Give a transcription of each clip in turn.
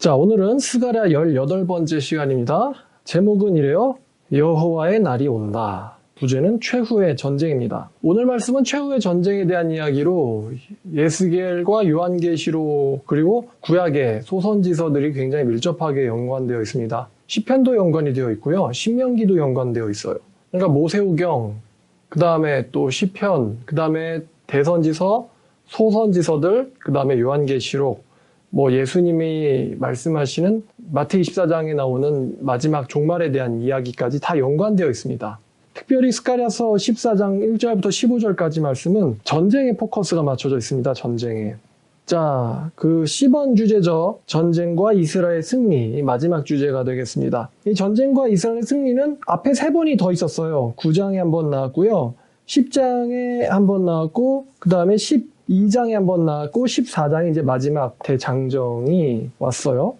자, 오늘은 스가랴 18번째 시간입니다. 제목은 이래요. 여호와의 날이 온다. 부제는 최후의 전쟁입니다. 오늘 말씀은 최후의 전쟁에 대한 이야기로 예스겔과 요한계시록 그리고 구약의 소선지서들이 굉장히 밀접하게 연관되어 있습니다. 시편도 연관이 되어 있고요. 신명기도 연관되어 있어요. 그러니까 모세오경, 그 다음에 또 시편, 그 다음에 대선지서, 소선지서들, 그 다음에 요한계시록, 예수님이 말씀하시는 마태 24장에 나오는 마지막 종말에 대한 이야기까지 다 연관되어 있습니다. 특별히 스가랴서 14장 1절부터 15절까지 말씀은 전쟁에 포커스가 맞춰져 있습니다. 전쟁에. 자, 그 10번 주제죠. 전쟁과 이스라엘 승리, 이 마지막 주제가 되겠습니다. 이 전쟁과 이스라엘 승리는 앞에 3번이 더 있었어요. 9장에 한 번 나왔고요. 10장에 한 번 나왔고, 그 다음에 12장에 한 번 나왔고, 14장에 이제 마지막 대장정이 왔어요.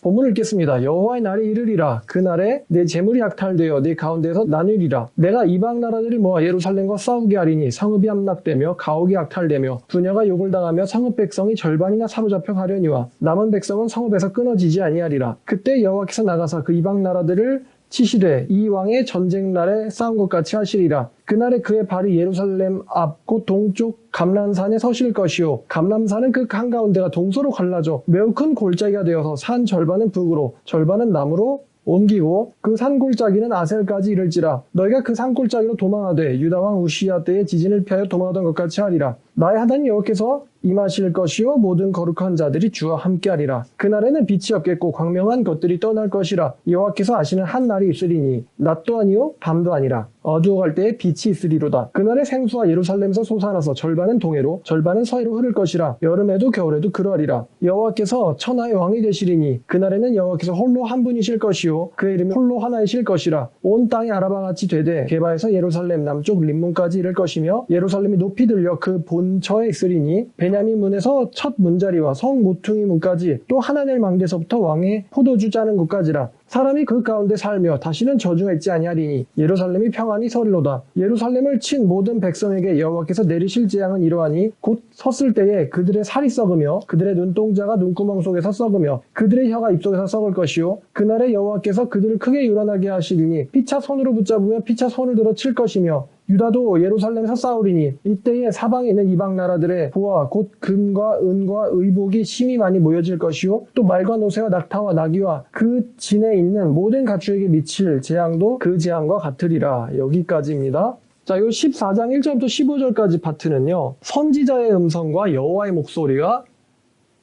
본문을 읽겠습니다. 여호와의 날이 이르리라. 그날에 내 재물이 약탈되어 네 가운데서 나누리라. 내가 이방 나라들을 모아 예루살렘과 싸우게 하리니 성읍이 함락되며 가옥이 약탈되며 부녀가 욕을 당하며 성읍 백성이 절반이나 사로잡혀 가려니와 남은 백성은 성읍에서 끊어지지 아니하리라. 그때 여호와께서 나가사 그 이방 나라들을 치시되 이 왕의 전쟁 날에 싸운 것 같이 하시리라. 그날에 그의 발이 예루살렘 앞 곧 동쪽 감람산에 서실 것이요 감람산은 그 한가운데가 동서로 갈라져 매우 큰 골짜기가 되어서 산 절반은 북으로 절반은 남으로 옮기고 그 산골짜기는 아셀까지 이를지라. 너희가 그 산골짜기로 도망하되 유다왕 우시야 때에 지진을 피하여 도망하던 것 같이 하리라. 나의 하나님 여호와께서 임하실 것이요 모든 거룩한 자들이 주와 함께하리라. 그날에는 빛이 없겠고 광명한 것들이 떠날 것이라. 여호와께서 아시는 한 날이 있으리니 낮도 아니요 밤도 아니라 어두워갈 때에 빛이 있으리로다. 그날에 생수와 예루살렘에서 솟아나서 절반은 동해로 절반은 서해로 흐를 것이라. 여름에도 겨울에도 그러하리라. 여호와께서 천하의 왕이 되시리니 그날에는 여호와께서 홀로 한 분이실 것이요 그의 이름이 홀로 하나이실 것이라. 온 땅이 아라바같이 되되 게바에서 예루살렘 남쪽 림몬까지 이를 것이며 예루살렘이 높이 들려 그 본처에 있으리니 베냐민 문에서 첫 문자리와 성 모퉁이 문까지 또 하나넬 망대서부터 왕의 포도주 짜는 곳까지라. 사람이 그 가운데 살며 다시는 저주가 있지 아니하리니 예루살렘이 평안히 서리로다. 예루살렘을 친 모든 백성에게 여호와께서 내리실 재앙은 이러하니 곧 섰을 때에 그들의 살이 썩으며 그들의 눈동자가 눈구멍 속에서 썩으며 그들의 혀가 입속에서 썩을 것이요 그날에 여호와께서 그들을 크게 요란하게 하시리니 피차 손으로 붙잡으며 피차 손을 들어 칠 것이며 유다도 예루살렘에서 싸우리니 이때에 사방에 있는 이방 나라들의 보화 곧 금과 은과 의복이 심히 많이 모여질 것이요 또 말과 노새와 낙타와 나귀와 그 진에 있는 모든 가축에게 미칠 재앙도 그 재앙과 같으리라. 여기까지입니다. 자, 이 14장 1절부터 15절까지 파트는요. 선지자의 음성과 여호와의 목소리가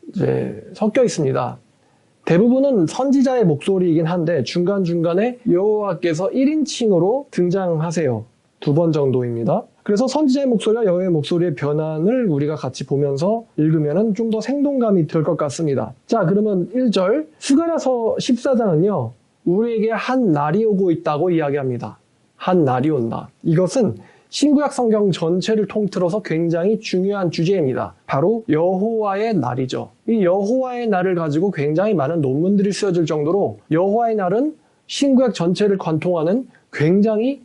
이제 섞여 있습니다. 대부분은 선지자의 목소리이긴 한데 중간중간에 여호와께서 1인칭으로 등장하세요. 2번 정도입니다. 그래서 선지자의 목소리와 여호와의 목소리의 변환을 우리가 같이 보면서 읽으면 좀 더 생동감이 들 것 같습니다. 자, 그러면 1절 스가랴서 14장은요. 우리에게 한 날이 오고 있다고 이야기합니다. 한 날이 온다. 이것은 신구약 성경 전체를 통틀어서 굉장히 중요한 주제입니다. 바로 여호와의 날이죠. 이 여호와의 날을 가지고 굉장히 많은 논문들이 쓰여질 정도로 여호와의 날은 신구약 전체를 관통하는 굉장히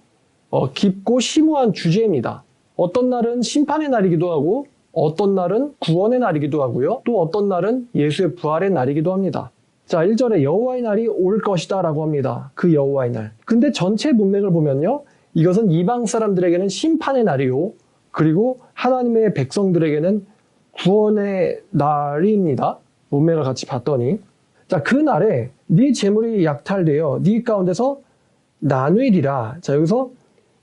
깊고 심오한 주제입니다. 어떤 날은 심판의 날이기도 하고 어떤 날은 구원의 날이기도 하고요. 또 어떤 날은 예수의 부활의 날이기도 합니다. 자, 1절에 여호와의 날이 올 것이다 라고 합니다. 그 여호와의 날. 근데 전체 문맥을 보면요. 이것은 이방 사람들에게는 심판의 날이요. 그리고 하나님의 백성들에게는 구원의 날입니다. 문맥을 같이 봤더니. 자, 그 날에 네 재물이 약탈되어 네 가운데서 나누리라. 자, 여기서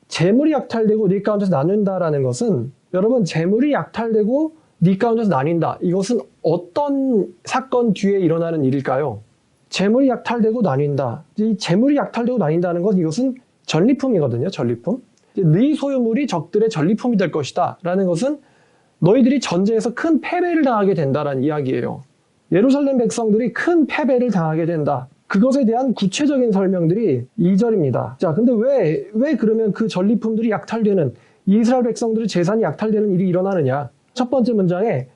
재물이 약탈되고 네 가운데서 나눈다라는 것은 여러분 재물이 약탈되고 네 가운데서 나뉜다. 이것은 어떤 사건 뒤에 일어나는 일일까요? 재물이 약탈되고 나뉜다. 이 재물이 약탈되고 나뉜다는 것은 이것은 전리품이거든요. 전리품. 네 소유물이 적들의 전리품이 될 것이다. 라는 것은 너희들이 전쟁에서 큰 패배를 당하게 된다라는 이야기예요. 예루살렘 백성들이 큰 패배를 당하게 된다. 그것에 대한 구체적인 설명들이 2절입니다. 자, 근데 왜 그러면 그 전리품들이 약탈되는, 이스라엘 백성들의 재산이 약탈되는 일이 일어나느냐? 첫 번째 문장에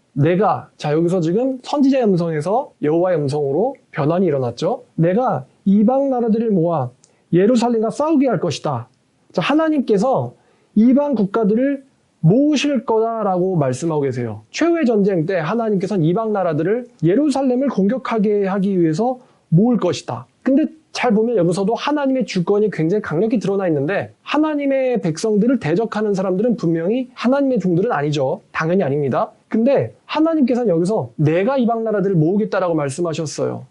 자, 여기서 지금 선지자의 음성에서 여호와의 음성으로 변환이 일어났죠. 내가 이방 나라들을 모아 예루살렘과 싸우게 할 것이다. 자, 하나님께서 이방 국가들을 모으실 거다라고 말씀하고 계세요. 최후의 전쟁 때 하나님께서는 이방 나라들을 예루살렘을 공격하게 하기 위해서 모을 것이다. 근데 잘 보면 여기서도 하나님의 주권이 굉장히 강력히 드러나 있는데 하나님의 백성들을 대적하는 사람들은 분명히 하나님의 종들은 아니죠. 당연히 아닙니다. 근데 하나님께서는 여기서 내가 이방 나라들을 모으겠다라고 말씀하셨어요.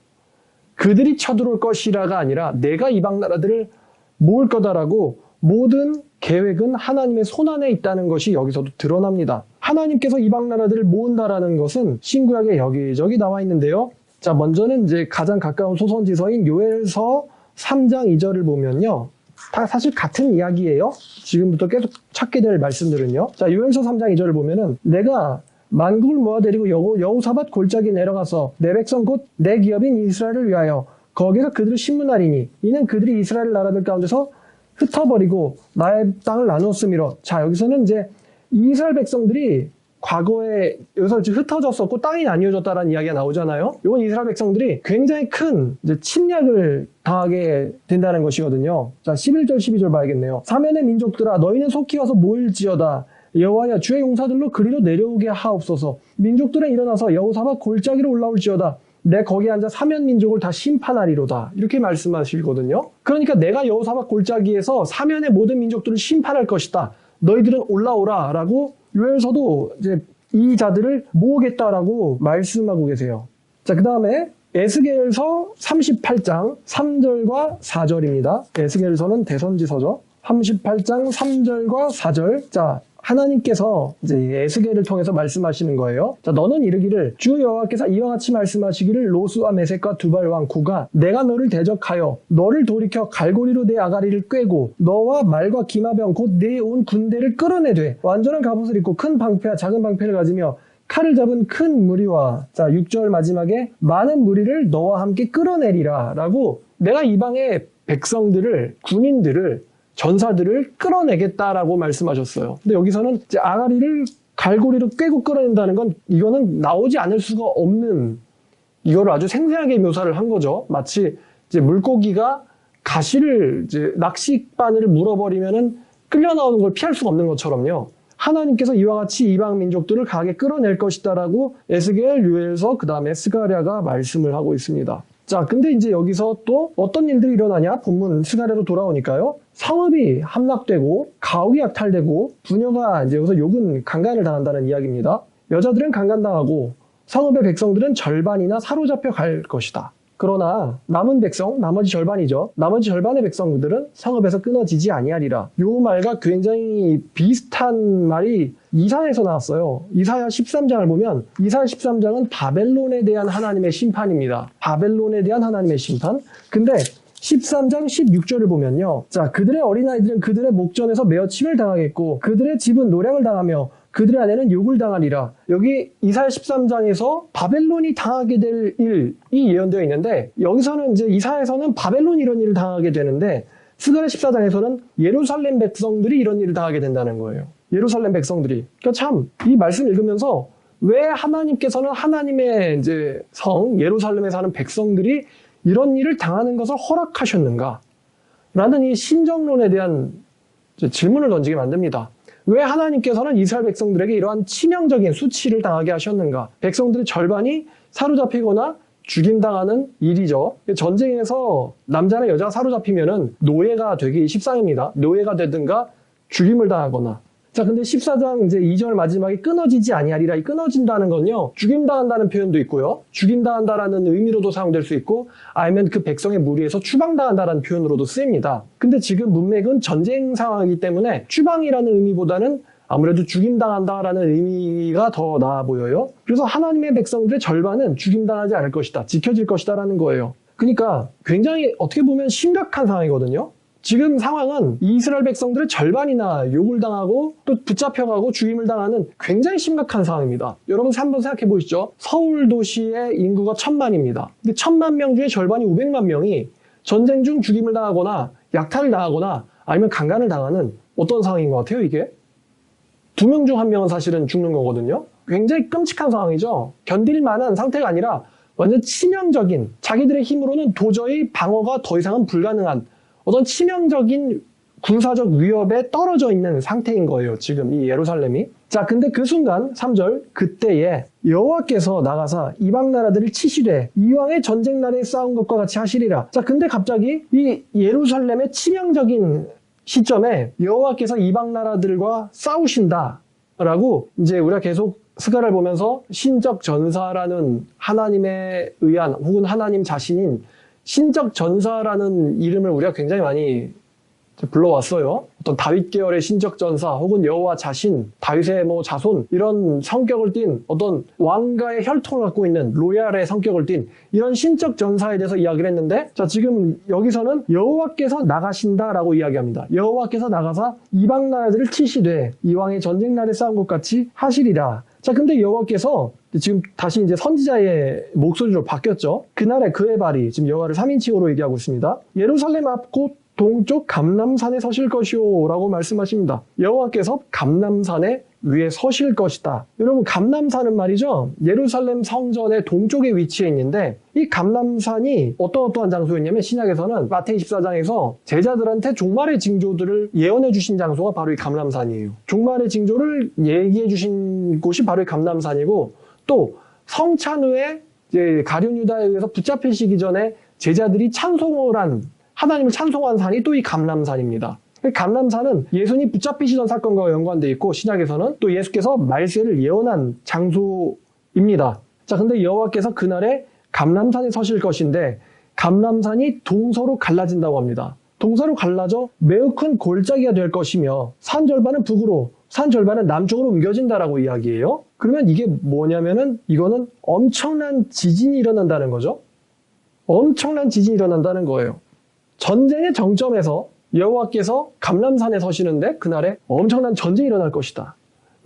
그들이 쳐들어올 것이라가 아니라 내가 이방 나라들을 모을 거다라고 모든 계획은 하나님의 손안에 있다는 것이 여기서도 드러납니다. 하나님께서 이방 나라들을 모은다라는 것은 신구약에 여기저기 나와 있는데요. 자, 먼저는 이제 가장 가까운 소선지서인 요엘서 3장 2절을 보면요. 다 사실 같은 이야기예요. 지금부터 계속 찾게 될 말씀들은요. 자, 요엘서 3장 2절을 보면은 내가 만국을 모아데리고 여호사밧 골짜기에 내려가서 내 백성 곧 내 기업인 이스라엘을 위하여 거기서 그들을 심문하리니 이는 그들이 이스라엘 나라들 가운데서 흩어버리고 나의 땅을 나누었음이로. 자, 여기서는 이제 이스라엘 백성들이 과거에 여기서 흩어졌었고 땅이 나뉘어졌다라는 이야기가 나오잖아요. 이건 이스라엘 백성들이 굉장히 큰 이제 침략을 당하게 된다는 것이거든요. 자, 11절 12절 봐야겠네요. 사면의 민족들아 너희는 속히 와서 모일지어다. 여호와여 주의 용사들로 그리로 내려오게 하옵소서. 민족들은 일어나서 여호사밧 골짜기로 올라올지어다. 내 거기에 앉아 사면 민족을 다 심판하리로다. 이렇게 말씀하시거든요. 그러니까 내가 여호사밧 골짜기에서 사면의 모든 민족들을 심판할 것이다. 너희들은 올라오라 라고 요엘서도 이제 이 자들을 모으겠다라고 말씀하고 계세요. 자, 그 다음에 에스겔서 38장 3절과 4절입니다. 에스겔서는 대선지서죠. 38장 3절과 4절. 자, 하나님께서 이제 에스겔을 통해서 말씀하시는 거예요. 자, 너는 이르기를 주 여호와께서 이와 같이 말씀하시기를 로스와 메섹과 두발 왕 구가 내가 너를 대적하여 너를 돌이켜 갈고리로 내 아가리를 꿰고 너와 말과 기마병 곧 내 온 군대를 끌어내되 완전한 갑옷을 입고 큰 방패와 작은 방패를 가지며 칼을 잡은 큰 무리와 자 6절 마지막에 많은 무리를 너와 함께 끌어내리라 라고 내가 이방의 백성들을 군인들을 전사들을 끌어내겠다라고 말씀하셨어요. 근데 여기서는 이제 아가리를 갈고리로 꿰고 끌어낸다는 건 이거는 나오지 않을 수가 없는 이거를 아주 생생하게 묘사를 한 거죠. 마치 이제 물고기가 가시를 이제 낚싯바늘을 물어버리면은 끌려 나오는 걸 피할 수가 없는 것처럼요. 하나님께서 이와 같이 이방 민족들을 강하게 끌어낼 것이다라고 에스겔, 요엘서, 그 다음에 스가랴가 말씀을 하고 있습니다. 자, 근데 이제 여기서 또 어떤 일들이 일어나냐? 본문 스가랴로 돌아오니까요. 성읍이 함락되고 가옥이 약탈되고 부녀가 이제 여기서 욕은 강간을 당한다는 이야기입니다. 여자들은 강간당하고 성읍의 백성들은 절반이나 사로잡혀 갈 것이다. 그러나 남은 백성, 나머지 절반이죠. 나머지 절반의 백성들은 성읍에서 끊어지지 아니하리라. 요 말과 굉장히 비슷한 말이 이사야에서 나왔어요. 이사야 13장을 보면 이사야 13장은 바벨론에 대한 하나님의 심판입니다. 바벨론에 대한 하나님의 심판. 근데 13장 16절을 보면요. 자, 그들의 어린아이들은 그들의 목전에서 메어 침을 당하겠고 그들의 집은 노략을 당하며 그들의 아내는 욕을 당하리라. 여기 이사야 13장에서 바벨론이 당하게 될 일이 예언되어 있는데 여기서는 이제 이사야에서는 바벨론이 이런 일을 당하게 되는데 스가랴 14장에서는 예루살렘 백성들이 이런 일을 당하게 된다는 거예요. 예루살렘 백성들이. 그러니까 참 이 말씀을 읽으면서 왜 하나님께서는 하나님의 이제 성 예루살렘에 사는 백성들이 이런 일을 당하는 것을 허락하셨는가? 라는 이 신정론에 대한 질문을 던지게 만듭니다. 왜 하나님께서는 이스라엘 백성들에게 이러한 치명적인 수치를 당하게 하셨는가? 백성들의 절반이 사로잡히거나 죽임당하는 일이죠. 전쟁에서 남자나 여자가 사로잡히면은 노예가 되기 십상입니다. 노예가 되든가 죽임을 당하거나. 자, 근데 14장 이제 2절 마지막에 끊어지지 아니하리라. 이 끊어진다는 건요, 죽임당한다는 표현도 있고요, 죽임당한다라는 의미로도 사용될 수 있고, 아니면 그 백성의 무리에서 추방당한다라는 표현으로도 쓰입니다. 근데 지금 문맥은 전쟁 상황이기 때문에 추방이라는 의미보다는 아무래도 죽임당한다라는 의미가 더 나아 보여요. 그래서 하나님의 백성들의 절반은 죽임당하지 않을 것이다, 지켜질 것이다라는 거예요. 그러니까 굉장히 어떻게 보면 심각한 상황이거든요. 지금 상황은 이스라엘 백성들의 절반이나 욕을 당하고 또 붙잡혀가고 죽임을 당하는 굉장히 심각한 상황입니다. 여러분 한번 생각해 보시죠. 서울 도시의 인구가 1000만입니다. 근데 1000만 명 중에 절반이 500만 명이 전쟁 중 죽임을 당하거나 약탈을 당하거나 아니면 강간을 당하는 어떤 상황인 것 같아요, 이게? 2명 중 1명은 사실은 죽는 거거든요. 굉장히 끔찍한 상황이죠. 견딜 만한 상태가 아니라 완전 치명적인, 자기들의 힘으로는 도저히 방어가 더 이상은 불가능한 어떤 치명적인 군사적 위협에 떨어져 있는 상태인 거예요. 지금 이 예루살렘이. 자, 근데 그 순간 3절 그때에 여호와께서 나가사 이방 나라들을 치시되 이왕의 전쟁 날에 싸운 것과 같이 하시리라. 자, 근데 갑자기 이 예루살렘의 치명적인 시점에 여호와께서 이방 나라들과 싸우신다라고 이제 우리가 계속 스가랴를 보면서 신적 전사라는 하나님에 의한 혹은 하나님 자신인 신적 전사라는 이름을 우리가 굉장히 많이 불러왔어요. 어떤 다윗 계열의 신적 전사 혹은 여호와 자신, 다윗의 자손 이런 성격을 띤 어떤 왕가의 혈통을 갖고 있는 로얄의 성격을 띤 이런 신적 전사에 대해서 이야기를 했는데 자 지금 여기서는 여호와께서 나가신다라고 이야기합니다. 여호와께서 나가사 이방 나라들을 치시되 이왕의 전쟁 날에 싸운 것 같이 하시리라. 자 근데 여호와께서 지금 다시 이제 선지자의 목소리로 바뀌었죠. 그날에 그의 발이 지금 여호와를 3인칭으로 얘기하고 있습니다. 예루살렘 앞 곧 동쪽 감람산에 서실 것이오 라고 말씀하십니다. 여호와께서 감람산에 위에 서실 것이다. 여러분 감람산은 말이죠. 예루살렘 성전의 동쪽에 위치해 있는데 이 감람산이 어떠한 장소였냐면 신약에서는 마태이 14장에서 제자들한테 종말의 징조들을 예언해 주신 장소가 바로 이 감람산이에요. 종말의 징조를 얘기해 주신 곳이 바로 이 감람산이고 또 성찬 후에 이제 가룟 유다에 의해서 붙잡히시기 전에 제자들이 찬송을 한 하나님을 찬송한 산이 또 이 감람산입니다. 감람산은 예수님이 붙잡히시던 사건과 연관되어 있고 신약에서는 또 예수께서 말세를 예언한 장소입니다. 자, 근데 여호와께서 그날에 감람산에 서실 것인데 감람산이 동서로 갈라진다고 합니다. 동서로 갈라져 매우 큰 골짜기가 될 것이며 산 절반은 북으로 산 절반은 남쪽으로 옮겨진다라고 이야기해요. 그러면 이게 뭐냐면은 이거는 엄청난 지진이 일어난다는 거죠. 엄청난 지진이 일어난다는 거예요. 전쟁의 정점에서 여호와께서 감람산에 서시는데 그날에 엄청난 전쟁이 일어날 것이다.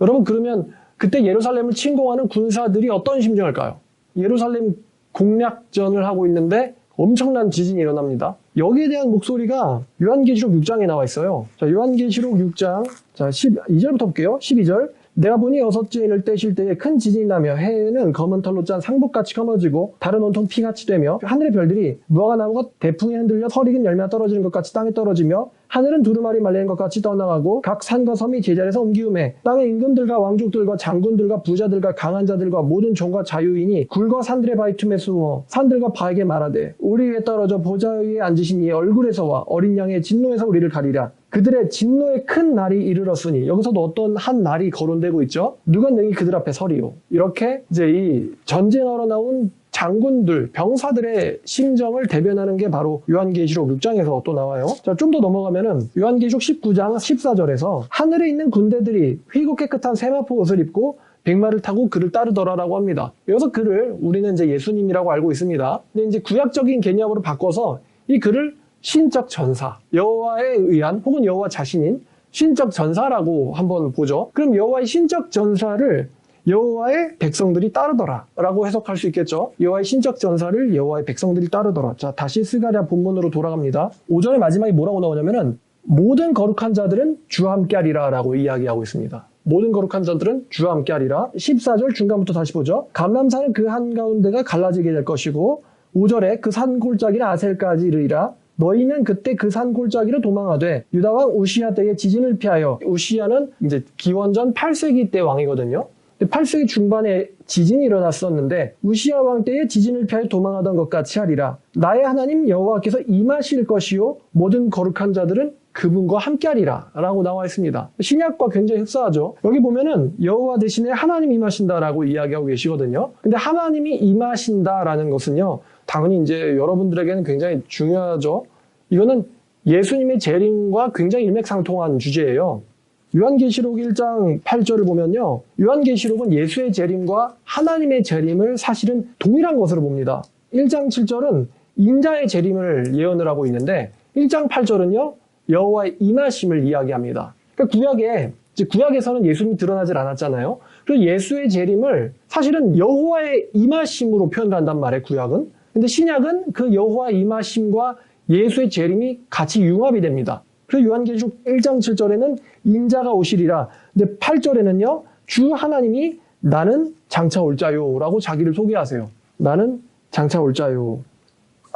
여러분 그러면 그때 예루살렘을 침공하는 군사들이 어떤 심정일까요? 예루살렘 공략전을 하고 있는데 엄청난 지진이 일어납니다. 여기에 대한 목소리가 요한계시록 6장에 나와 있어요. 자, 요한계시록 6장 자 12절부터 볼게요. 12절 내가 보니 여섯째 인을 떼실 때에 큰 지진이 나며 해는 검은 털로 짠 상복같이 검어지고 다른 온통 피같이 되며 하늘의 별들이 무화과 나무가 대풍에 흔들려 설익은 열매가 떨어지는 것 같이 땅에 떨어지며 하늘은 두루마리 말리는 것 같이 떠나가고 각 산과 섬이 제자리에서 옮기우매 땅의 임금들과 왕족들과 장군들과 부자들과 강한 자들과 모든 종과 자유인이 굴과 산들의 바위 틈에 숨어 산들과 바에게 말하되 우리 위에 떨어져 보좌 위에 앉으신 이의 얼굴에서와 어린 양의 진노에서 우리를 가리라. 그들의 진노의 큰 날이 이르렀으니 여기서도 어떤 한 날이 거론되고 있죠. 누가 능히 그들 앞에 서리요. 이렇게 이제 이 전쟁하러 나온 장군들, 병사들의 심정을 대변하는 게 바로 요한계시록 6장에서 또 나와요. 자, 좀 더 넘어가면은 요한계시록 19장 14절에서 하늘에 있는 군대들이 휘고 깨끗한 세마포 옷을 입고 백마를 타고 그를 따르더라라고 합니다. 여기서 그를 우리는 이제 예수님이라고 알고 있습니다. 근데 이제 구약적인 개념으로 바꿔서 이 그를 신적 전사, 여호와에 의한 혹은 여호와 자신인 신적 전사라고 한번 보죠. 그럼 여호와의 신적 전사를 여호와의 백성들이 따르더라 라고 해석할 수 있겠죠. 여호와의 신적 전사를 여호와의 백성들이 따르더라. 자, 다시 스가랴 본문으로 돌아갑니다. 5절의 마지막에 뭐라고 나오냐면은 모든 거룩한 자들은 주와 함께하리라 라고 이야기하고 있습니다. 모든 거룩한 자들은 주와 함께하리라. 14절 중간부터 다시 보죠. 감람산은 그 한가운데가 갈라지게 될 것이고 5절에 그 산 골짜기는 아셀까지 이르리라. 너희는 그때 그 산 골짜기로 도망하되 유다 왕 우시야 때의 지진을 피하여 우시야는 이제 기원전 8세기 때 왕이거든요. 8세기 중반에 지진이 일어났었는데 우시야 왕 때의 지진을 피하여 도망하던 것 같이 하리라. 나의 하나님 여호와께서 임하실 것이요 모든 거룩한 자들은 그분과 함께하리라 라고 나와 있습니다. 신약과 굉장히 흡사하죠. 여기 보면은 여호와 대신에 하나님 임하신다라고 이야기하고 계시거든요. 근데 하나님이 임하신다라는 것은요 당연히 이제 여러분들에게는 굉장히 중요하죠. 이거는 예수님의 재림과 굉장히 일맥상통한 주제예요. 요한계시록 1장 8절을 보면요. 요한계시록은 예수의 재림과 하나님의 재림을 사실은 동일한 것으로 봅니다. 1장 7절은 인자의 재림을 예언을 하고 있는데 1장 8절은요. 여호와의 임하심을 이야기합니다. 그러니까 구약에서는 예수님이 드러나질 않았잖아요. 그래서 예수의 재림을 사실은 여호와의 임하심으로 표현을 한단 말이에요. 구약은. 근데 신약은 그 여호와의 임하심과 예수의 재림이 같이 융합이 됩니다. 그래서 요한계시록 1장 7절에는 인자가 오시리라. 근데 8절에는요. 주 하나님이 나는 장차 올 자요 라고 자기를 소개하세요. 나는 장차 올 자요.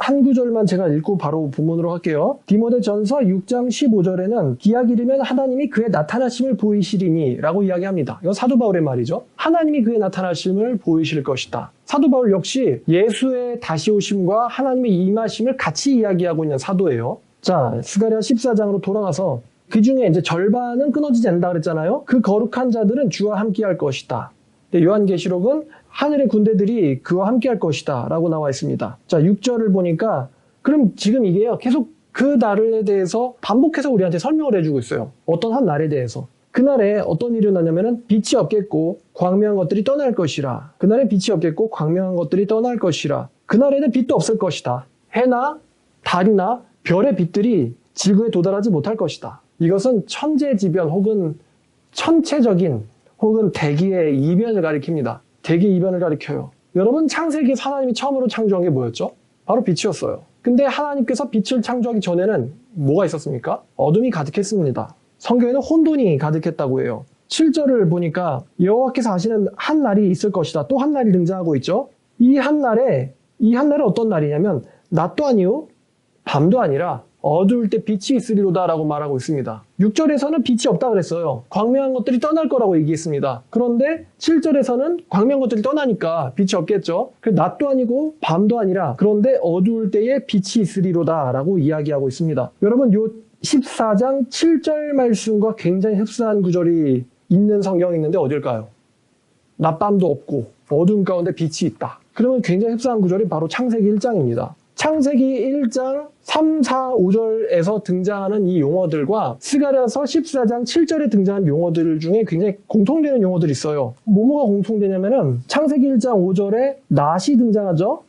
한 구절만 제가 읽고 바로 본문으로 할게요. 디모데전서 6장 15절에는 기약 이르면 하나님이 그의 나타나심을 보이시리니 라고 이야기합니다. 이건 사도 바울의 말이죠. 하나님이 그의 나타나심을 보이실 것이다. 사도 바울 역시 예수의 다시 오심과 하나님의 임하심을 같이 이야기하고 있는 사도예요. 자, 스가랴 14장으로 돌아가서 그 중에 이제 절반은 끊어지지 않는다 그랬잖아요. 그 거룩한 자들은 주와 함께 할 것이다. 요한계시록은 하늘의 군대들이 그와 함께 할 것이다 라고 나와 있습니다. 자, 6절을 보니까 그럼 지금 이게요, 계속 그 날에 대해서 반복해서 우리한테 설명을 해주고 있어요. 어떤 한 날에 대해서. 그날에 어떤 일이 일어나냐면은 빛이 없겠고 광명한 것들이 떠날 것이라. 그날에 빛이 없겠고 광명한 것들이 떠날 것이라. 그날에는 빛도 없을 것이다. 해나 달이나 별의 빛들이 지구에 도달하지 못할 것이다. 이것은 천재지변 혹은 천체적인 혹은 대기의 이변을 가리킵니다. 대기 이변을 가리켜요. 여러분, 창세기에서 하나님이 처음으로 창조한 게 뭐였죠? 바로 빛이었어요. 근데 하나님께서 빛을 창조하기 전에는 뭐가 있었습니까? 어둠이 가득했습니다. 성경에는 혼돈이 가득했다고 해요. 7절을 보니까 여호와께서 하시는 한 날이 있을 것이다. 또 한 날이 등장하고 있죠. 이 한 날에 어떤 날이냐면 낮도 아니요 밤도 아니라 어두울 때 빛이 있으리로다 라고 말하고 있습니다. 6절에서는 빛이 없다 그랬어요. 광명한 것들이 떠날 거라고 얘기했습니다. 그런데 7절에서는 광명한 것들이 떠나니까 빛이 없겠죠. 낮도 아니고 밤도 아니라 그런데 어두울 때에 빛이 있으리로다 라고 이야기하고 있습니다. 여러분, 요 14장 7절 말씀과 굉장히 흡사한 구절이 있는 성경이 있는데 어딜까요? 낮밤도 없고 어두움 가운데 빛이 있다. 그러면 굉장히 흡사한 구절이 바로 창세기 1장입니다. 창세기 1장 3, 4, 5절에서 등장하는 이 용어들과 스가랴서 14장 7절에 등장하는 용어들 중에 굉장히 공통되는 용어들이 있어요. 뭐가 공통되냐면은 창세기 1장 5절에 낮이 등장하죠.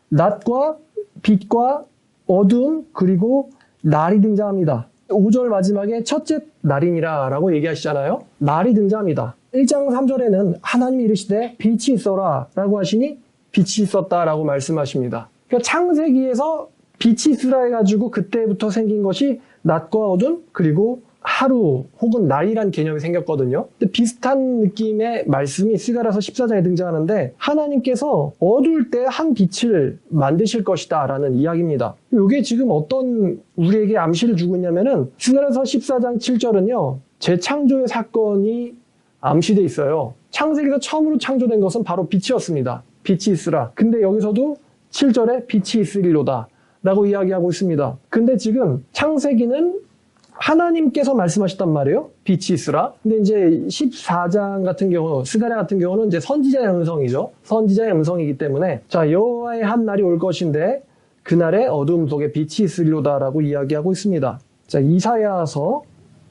낮과 빛과 어둠 그리고 날이 등장합니다. 5절 마지막에 첫째 날이니라 라고 얘기하시잖아요. 날이 등장합니다. 1장 3절에는 하나님이 이르시되 빛이 있어라 라고 하시니 빛이 있었다 라고 말씀하십니다. 그러니까 창세기에서 빛이 있으라 해가지고 그때부터 생긴 것이 낮과 어둠 그리고 하루 혹은 날이란 개념이 생겼거든요. 근데 비슷한 느낌의 말씀이 스가랴서 14장에 등장하는데 하나님께서 어두울 때 한 빛을 만드실 것이다 라는 이야기입니다. 이게 지금 어떤 우리에게 암시를 주고 있냐면은 스가랴서 14장 7절은요. 재창조의 사건이 암시돼 있어요. 창세기가 처음으로 창조된 것은 바로 빛이었습니다. 빛이 있으라. 근데 여기서도 7절에 빛이 있으리로다 라고 이야기하고 있습니다. 근데 지금 창세기는 하나님께서 말씀하셨단 말이에요. 빛이 있으라. 근데 이제 14장 같은 경우, 스가랴 같은 경우는 이제 선지자의 음성이죠. 선지자의 음성이기 때문에 자, 여호와의 한 날이 올 것인데 그날에 어둠 속에 빛이 있으리로다라고 이야기하고 있습니다. 자, 이사야서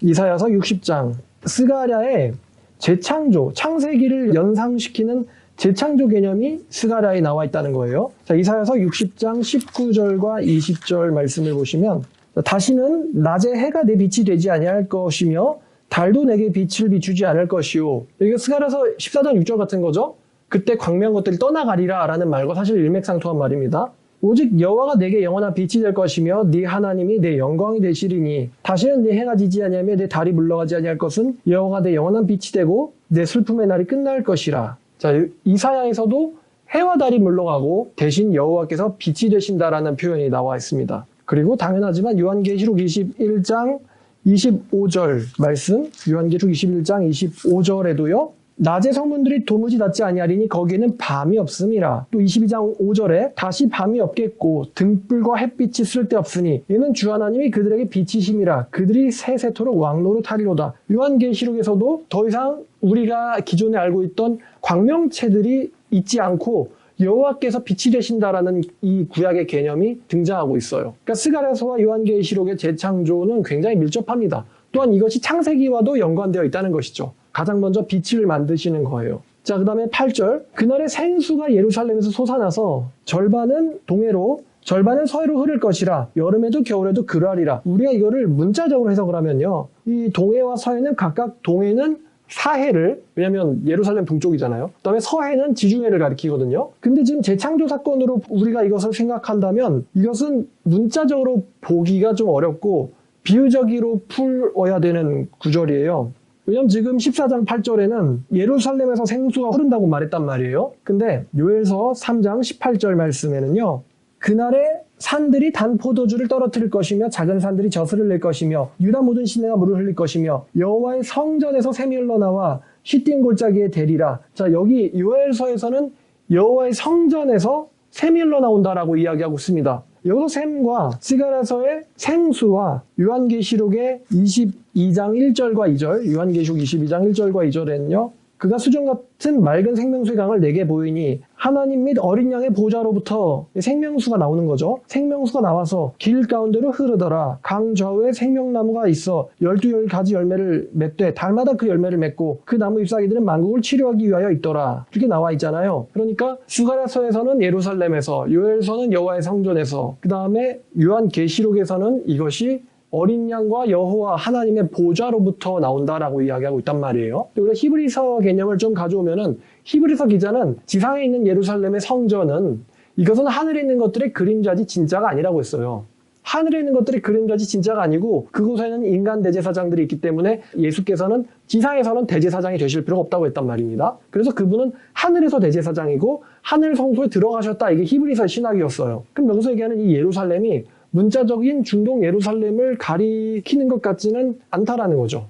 60장. 스가랴의 재창조, 창세기를 연상시키는 재창조 개념이 스가랴에 나와 있다는 거예요. 자, 이사야서 60장 19절과 20절 말씀을 보시면 다시는 낮에 해가 내 빛이 되지 아니할 것이며 달도 내게 빛을 비추지 않을 것이요. 이게 스가랴서 14장 6절 같은 거죠. 그때 광명한 것들이 떠나가리라 라는 말과 사실 일맥상통한 말입니다. 오직 여호와가 내게 영원한 빛이 될 것이며 네 하나님이 내 영광이 되시리니 다시는 네 해가 지지 아니하며 내 달이 물러가지 아니할 것은 여호와가 내 영원한 빛이 되고 내 슬픔의 날이 끝날 것이라. 자, 이사야에서도 해와 달이 물러가고 대신 여호와께서 빛이 되신다라는 표현이 나와 있습니다. 그리고 당연하지만 요한계시록 21장 25절 말씀, 요한계시록 21장 25절에도요. 낮의 성문들이 도무지 닿지 아니하리니 거기에는 밤이 없음이라. 또 22장 5절에 다시 밤이 없겠고 등불과 햇빛이 쓸데없으니 이는 주 하나님이 그들에게 빛이심이라. 그들이 세세토록 왕노릇 하리로다. 요한계시록에서도 더 이상 우리가 기존에 알고 있던 광명체들이 있지 않고 여호와께서 빛이 되신다라는 이 구약의 개념이 등장하고 있어요. 그러니까 스가랴서와 요한계시록의 재창조는 굉장히 밀접합니다. 또한 이것이 창세기와도 연관되어 있다는 것이죠. 가장 먼저 빛을 만드시는 거예요. 자, 그 다음에 8절. 그날의 생수가 예루살렘에서 솟아나서 절반은 동해로 절반은 서해로 흐를 것이라. 여름에도 겨울에도 그러하리라. 우리가 이거를 문자적으로 해석을 하면요. 이 동해와 서해는 각각 동해는 사해를, 왜냐면 예루살렘 동쪽이잖아요. 그 다음에 서해는 지중해를 가리키거든요. 근데 지금 재창조 사건으로 우리가 이것을 생각한다면 이것은 문자적으로 보기가 좀 어렵고 비유적으로 풀어야 되는 구절이에요. 왜냐면 지금 14장 8절에는 예루살렘에서 생수가 흐른다고 말했단 말이에요. 근데 요엘서 3장 18절 말씀에는요. 그날에 산들이 단 포도주를 떨어뜨릴 것이며 작은 산들이 젖을 낼 것이며 유다 모든 시내가 물을 흘릴 것이며 여호와의 성전에서 샘이 흘러나와 시띵 골짜기에 대리라. 자, 여기 요엘서에서는 여호와의 성전에서 샘이 흘러나온다라고 이야기하고 있습니다. 여기서 샘과 스가랴서의 생수와 요한계시록의 22장 1절과 2절, 요한계시록 22장 1절과 2절에는요. 그가 수정 같은 맑은 생명수의 강을 내게 보이니 하나님 및 어린 양의 보좌로부터 생명수가 나오는 거죠. 생명수가 나와서 길 가운데로 흐르더라. 강 좌우에 생명나무가 있어 12가지 열매를 맺되 달마다 그 열매를 맺고 그 나무 잎사귀들은 만국을 치료하기 위하여 있더라. 이렇게 나와 있잖아요. 그러니까 스가랴서에서는 예루살렘에서, 요엘서는 여호와의 성전에서, 그 다음에 요한계시록에서는 이것이 어린 양과 여호와 하나님의 보좌로부터 나온다라고 이야기하고 있단 말이에요. 우리가 히브리서 개념을 좀 가져오면은 히브리서 기자는 지상에 있는 예루살렘의 성전은 이것은 하늘에 있는 것들의 그림자지 진짜가 아니라고 했어요. 하늘에 있는 것들의 그림자지 진짜가 아니고 그곳에는 인간 대제사장들이 있기 때문에 예수께서는 지상에서는 대제사장이 되실 필요가 없다고 했단 말입니다. 그래서 그분은 하늘에서 대제사장이고 하늘 성소에 들어가셨다. 이게 히브리서의 신학이었어요. 그럼 여기서 얘기하는 이 예루살렘이 문자적인 중동 예루살렘을 가리키는 것 같지는 않다라는 거죠.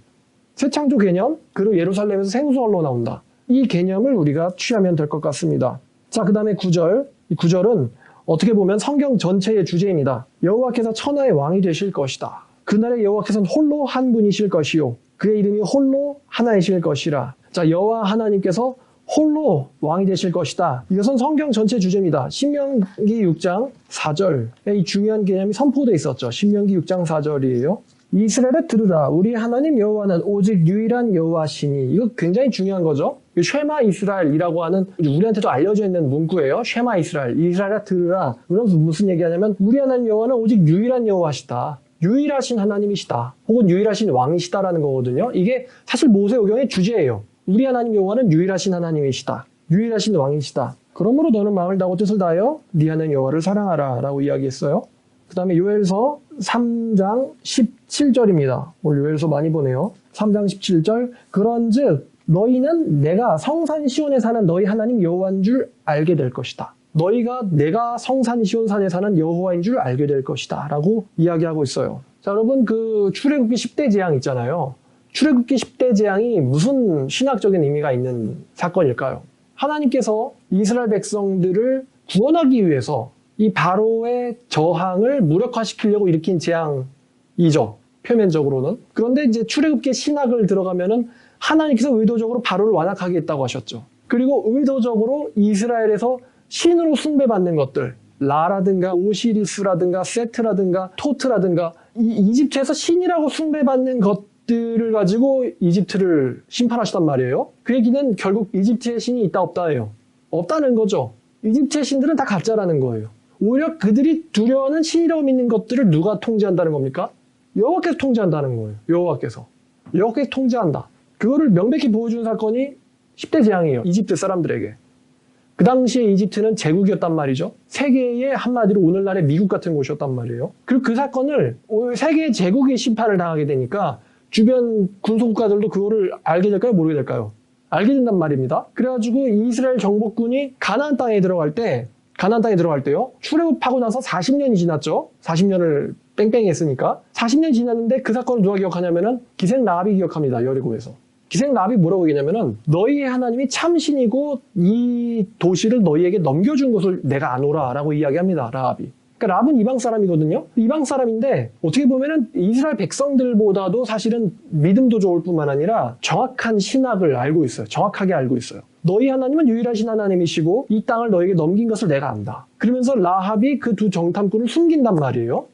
새 창조 개념, 그리고 예루살렘에서 생수가 흘러나온다. 이 개념을 우리가 취하면 될 것 같습니다. 자, 그 다음에 9절. 이 9절은 어떻게 보면 성경 전체의 주제입니다. 여호와께서 천하의 왕이 되실 것이다. 그날에 여호와께서는 홀로 한 분이실 것이요. 그의 이름이 홀로 하나이실 것이라. 자, 여호와 하나님께서 홀로 왕이 되실 것이다. 이것은 성경 전체 주제입니다. 신명기 6장 4절에 이 중요한 개념이 선포되어 있었죠. 신명기 6장 4절이에요. 이스라엘에 들으라. 우리 하나님 여호와는 오직 유일한 여호와시니. 이거 굉장히 중요한 거죠. 쉐마 이스라엘이라고 하는 우리한테도 알려져 있는 문구예요. 쉐마 이스라엘. 이스라엘에 들으라. 그러면 무슨 얘기하냐면 우리 하나님 여호와는 오직 유일한 여호와시다. 유일하신 하나님이시다. 혹은 유일하신 왕이시다라는 거거든요. 이게 사실 모세오경의 주제예요. 우리 하나님 여호와는 유일하신 하나님이시다. 유일하신 왕이시다. 그러므로 너는 마음을 다하고 뜻을 다하여 네 하나님 여호와를 사랑하라 라고 이야기했어요. 그 다음에 요엘서 3장 17절입니다. 오늘 요엘서 많이 보네요. 3장 17절 그런즉 너희는 내가 성산 시온에 사는 너희 하나님 여호와인 줄 알게 될 것이다. 너희가 내가 성산 시온산에 사는 여호와인 줄 알게 될 것이다 라고 이야기하고 있어요. 자, 여러분 그 출애굽기 10대 재앙 있잖아요. 출애굽기 10대 재앙이 무슨 신학적인 의미가 있는 사건일까요? 하나님께서 이스라엘 백성들을 구원하기 위해서 이 바로의 저항을 무력화시키려고 일으킨 재앙이죠. 표면적으로는. 그런데 이제 출애굽기 신학을 들어가면은 하나님께서 의도적으로 바로를 완악하게 했다고 하셨죠. 그리고 의도적으로 이스라엘에서 신으로 숭배받는 것들, 라라든가 오시리스라든가 세트라든가 토트라든가 이 이집트에서 신이라고 숭배받는 것들을 가지고 이집트를 심판하시단 말이에요. 그 얘기는 결국 이집트의 신이 있다 없다예요. 없다는 거죠. 이집트의 신들은 다 가짜라는 거예요. 오히려 그들이 두려워하는 신이라고 믿는 것들을 누가 통제한다는 겁니까? 여호와께서 통제한다는 거예요. 여호와께서 통제한다. 그거를 명백히 보여주는 사건이 10대 재앙이에요. 이집트 사람들에게. 그 당시에 이집트는 제국이었단 말이죠. 세계의 한마디로 오늘날의 미국 같은 곳이었단 말이에요. 그리고 그 사건을 세계의 제국이 심판을 당하게 되니까 주변 군소국가들도 그거를 알게 될까요? 모르게 될까요? 알게 된단 말입니다. 그래가지고 이스라엘 정복군이 가나안 땅에 들어갈 때요. 출애굽하고 나서 40년이 지났죠. 40년을 뺑뺑이 했으니까. 40년이 지났는데 그 사건을 누가 기억하냐면은 기생 라합이 기억합니다. 여리고에서. 기생 라합이 뭐라고 얘기냐면은 너희의 하나님이 참신이고 이 도시를 너희에게 넘겨준 것을 내가 아노라 라고 이야기합니다. 라합이. 그러니까 라합은 이방 사람이거든요. 이방 사람인데 어떻게 보면은 이스라엘 백성들보다도 사실은 믿음도 좋을 뿐만 아니라 정확한 신학을 알고 있어요. 정확하게 알고 있어요. 너희 하나님은 유일하신 하나님이시고 이 땅을 너에게 넘긴 것을 내가 안다. 그러면서 라합이 그 두 정탐꾼을 숨긴단 말이에요.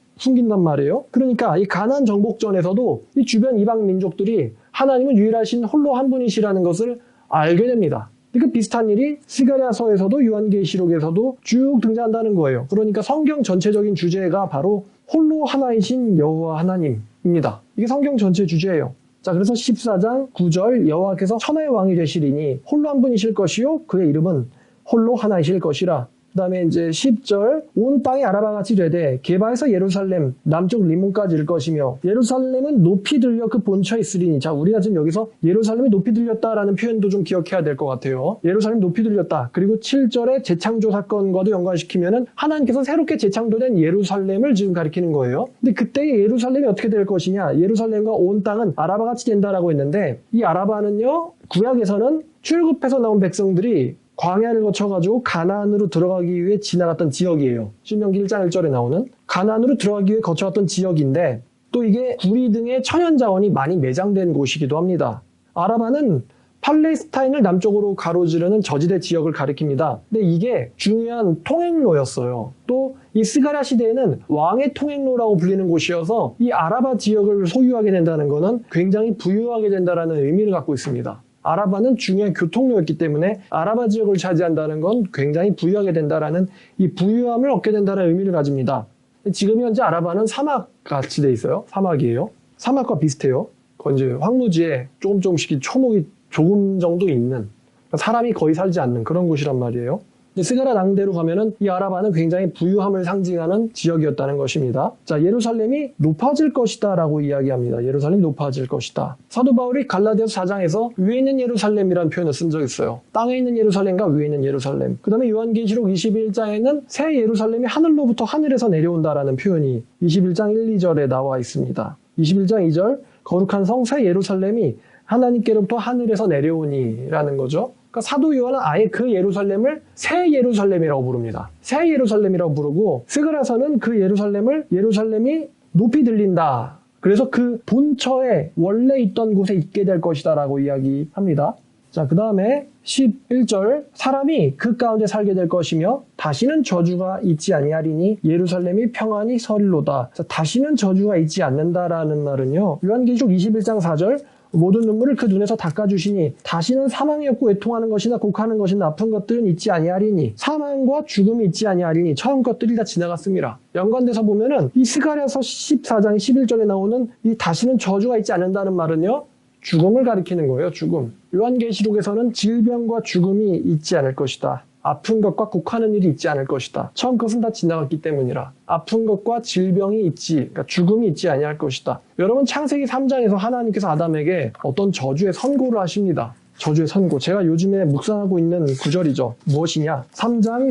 그러니까 이 가나안 정복전에서도 이 주변 이방 민족들이 하나님은 유일하신 홀로 한 분이시라는 것을 알게 됩니다. 그 비슷한 일이 스가랴서에서도 요한계시록에서도 쭉 등장한다는 거예요. 그러니까 성경 전체적인 주제가 바로 홀로 하나이신 여호와 하나님입니다. 이게 성경 전체 주제예요. 자, 그래서 14장 9절 여호와께서 천하의 왕이 되시리니 홀로 한 분이실 것이요 그의 이름은 홀로 하나이실 것이라. 그다음에 이제 10절 온 땅이 아라바같이 되되 게바에서 예루살렘 남쪽 리몬까지 일 것이며 예루살렘은 높이 들려 그 본처에 있으리니. 자, 우리가 지금 여기서 예루살렘이 높이 들렸다라는 표현도 좀 기억해야 될 것 같아요. 예루살렘 높이 들렸다. 그리고 7절에 재창조 사건과도 연관시키면은 하나님께서 새롭게 재창조된 예루살렘을 지금 가리키는 거예요. 근데 그때 예루살렘이 어떻게 될 것이냐? 예루살렘과 온 땅은 아라바같이 된다라고 했는데 이 아라바는요, 구약에서는 출굽해서 나온 백성들이 광야를 거쳐가지고 가나안으로 들어가기 위해 지나갔던 지역이에요. 신명기 1장 1절에 나오는 가나안으로 들어가기 위해 거쳐갔던 지역인데 또 이게 구리 등의 천연자원이 많이 매장된 곳이기도 합니다. 아라바는 팔레스타인을 남쪽으로 가로지르는 저지대 지역을 가리킵니다. 근데 이게 중요한 통행로였어요. 또 이 스가랴 시대에는 왕의 통행로라고 불리는 곳이어서 이 아라바 지역을 소유하게 된다는 것은 굉장히 부유하게 된다는 의미를 갖고 있습니다. 아라바는 중요한 교통로였기 때문에 아라바 지역을 차지한다는 건 굉장히 부유하게 된다라는 이 부유함을 얻게 된다는 의미를 가집니다. 지금 현재 아라바는 사막같이 돼 있어요. 사막이에요. 사막과 비슷해요. 그건 이제 황무지에 조금씩 초목이 조금 정도 있는, 사람이 거의 살지 않는 그런 곳이란 말이에요. 스가랴 낭대로 가면은 이 아라바는 굉장히 부유함을 상징하는 지역이었다는 것입니다. 자, 예루살렘이 높아질 것이다 라고 이야기합니다. 예루살렘이 높아질 것이다. 사도 바울이 갈라디아서 4장에서 위에 있는 예루살렘이라는 표현을 쓴 적이 있어요. 땅에 있는 예루살렘과 위에 있는 예루살렘. 그 다음에 요한계시록 21장에는 새 예루살렘이 하늘로부터 하늘에서 내려온다라는 표현이 21장 1, 2절에 나와 있습니다. 21장 2절 거룩한 성 새 예루살렘이 하나님께로부터 하늘에서 내려오니라는 거죠. 그러니까 사도 요한은 아예 그 예루살렘을 새 예루살렘이라고 부릅니다. 새 예루살렘이라고 부르고 스가랴서는 그 예루살렘이 높이 들린다. 그래서 그 본처에 원래 있던 곳에 있게 될 것이다 라고 이야기합니다. 자, 그 다음에 11절 사람이 그 가운데 살게 될 것이며 다시는 저주가 있지 아니하리니 예루살렘이 평안히 서릴로다. 자, 다시는 저주가 있지 않는다라는 말은요, 요한계시록 21장 4절 모든 눈물을 그 눈에서 닦아주시니 다시는 사망이 없고 애통하는 것이나 곡하는 것이나 아픈 것들은 있지 아니하리니 사망과 죽음이 있지 아니하리니 처음 것들이 다 지나갔습니다. 연관돼서 보면은 이 스가랴서 14장 11절에 나오는 이 다시는 저주가 있지 않는다는 말은요, 죽음을 가리키는 거예요. 죽음. 요한계시록에서는 질병과 죽음이 있지 않을 것이다. 아픈 것과 곡하는 일이 있지 않을 것이다. 처음 것은 다 지나갔기 때문이라. 아픈 것과 질병이 있지, 그러니까 죽음이 있지 아니할 것이다. 여러분, 창세기 3장에서 하나님께서 아담에게 어떤 저주의 선고를 하십니다. 저주의 선고. 제가 요즘에 묵상하고 있는 구절이죠. 무엇이냐? 3장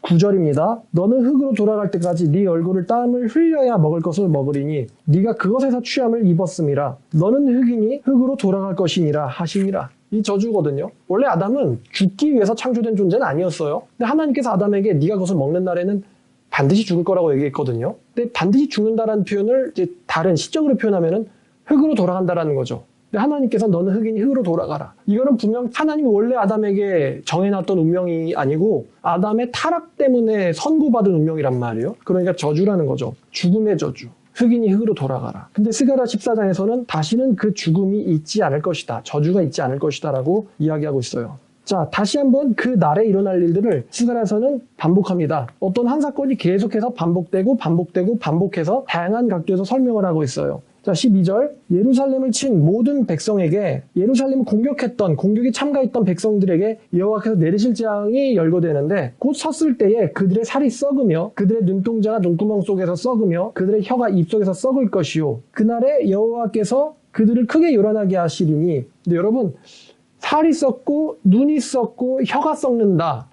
19절입니다. 너는 흙으로 돌아갈 때까지 네 얼굴을 땀을 흘려야 먹을 것을 먹으리니 네가 그것에서 취함을 입었음이라. 너는 흙이니 흙으로 돌아갈 것이니라 하시니라. 이 저주거든요. 원래 아담은 죽기 위해서 창조된 존재는 아니었어요. 근데 하나님께서 아담에게 네가 그것을 먹는 날에는 반드시 죽을 거라고 얘기했거든요. 근데 반드시 죽는다라는 표현을 이제 다른 시적으로 표현하면은 흙으로 돌아간다라는 거죠. 근데 하나님께서 너는 흙이니 흙으로 돌아가라. 이거는 분명 하나님이 원래 아담에게 정해놨던 운명이 아니고 아담의 타락 때문에 선고받은 운명이란 말이에요. 그러니까 저주라는 거죠. 죽음의 저주. 흙이니 흙으로 돌아가라. 근데 스가랴 14장에서는 다시는 그 죽음이 있지 않을 것이다. 저주가 있지 않을 것이다 라고 이야기하고 있어요. 자, 다시 한번 그 날에 일어날 일들을 스가랴서는 반복합니다. 어떤 한 사건이 계속해서 반복해서 다양한 각도에서 설명을 하고 있어요. 자, 12절 예루살렘을 친 모든 백성에게, 예루살렘을 공격에 참가했던 백성들에게 여호와께서 내리실 재앙이 열거되는데 곧 섰을 때에 그들의 살이 썩으며 그들의 눈동자가 눈구멍 속에서 썩으며 그들의 혀가 입속에서 썩을 것이요 그날에 여호와께서 그들을 크게 요란하게 하시리니. 근데 여러분, 살이 썩고 눈이 썩고 혀가 썩는다.